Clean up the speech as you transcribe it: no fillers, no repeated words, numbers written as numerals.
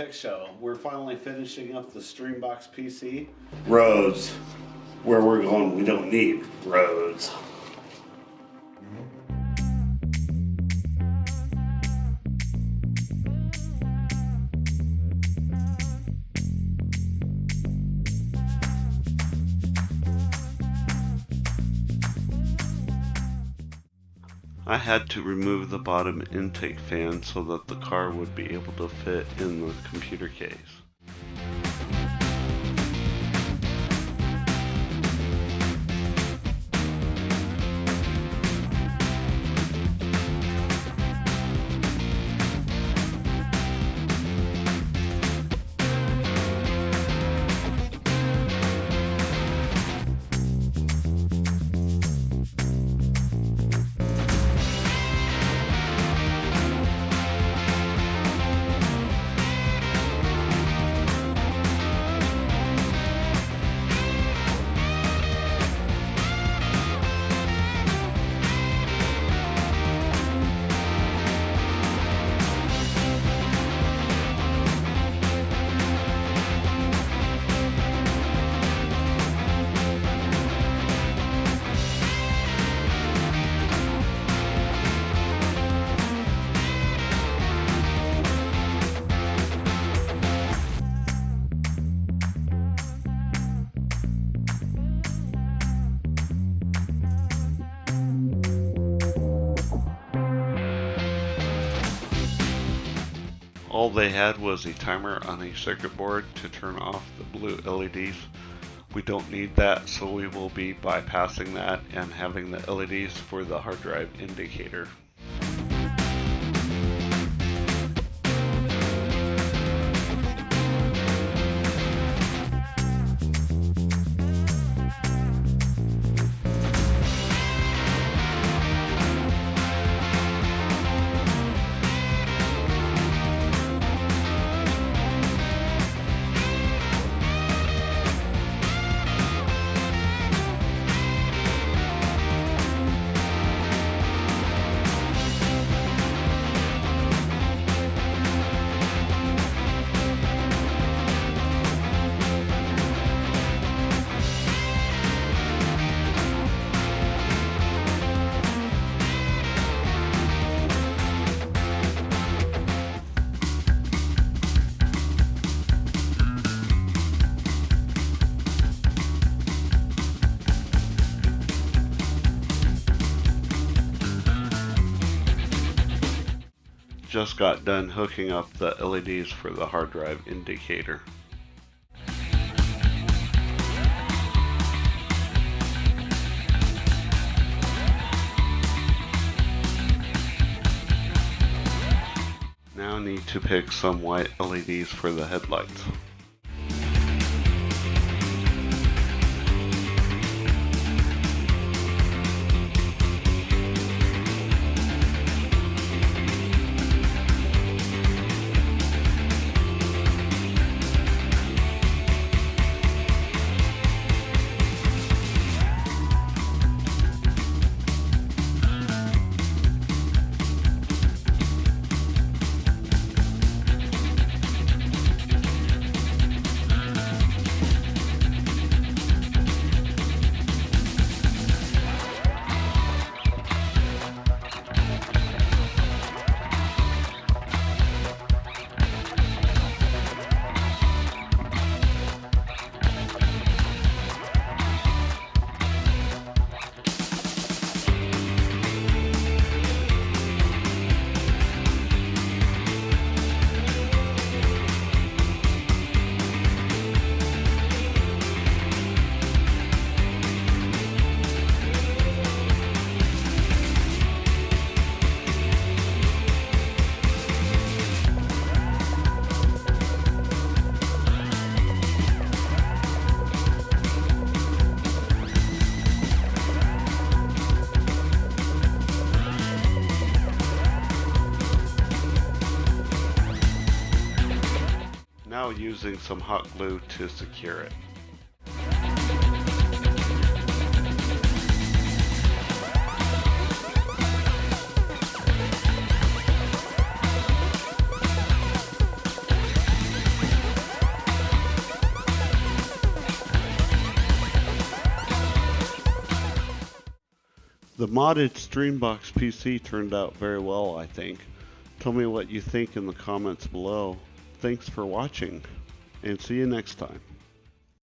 Tech Show. We're finally finishing up the Streambox PC. Roads. Where we're going, we don't need roads. I had to remove the bottom intake fan so that the car would be able to fit in the computer case. All they had was a timer on a circuit board to turn off the blue LEDs. We don't need that, so we will be bypassing that and having the LEDs for the hard drive indicator. Just got done hooking up the LEDs for the hard drive indicator. Now need to pick some white LEDs for the headlights. Now using some hot glue to secure it. The modded Streambox PC turned out very well, I think. Tell me what you think in the comments below. Thanks for watching, and see you next time.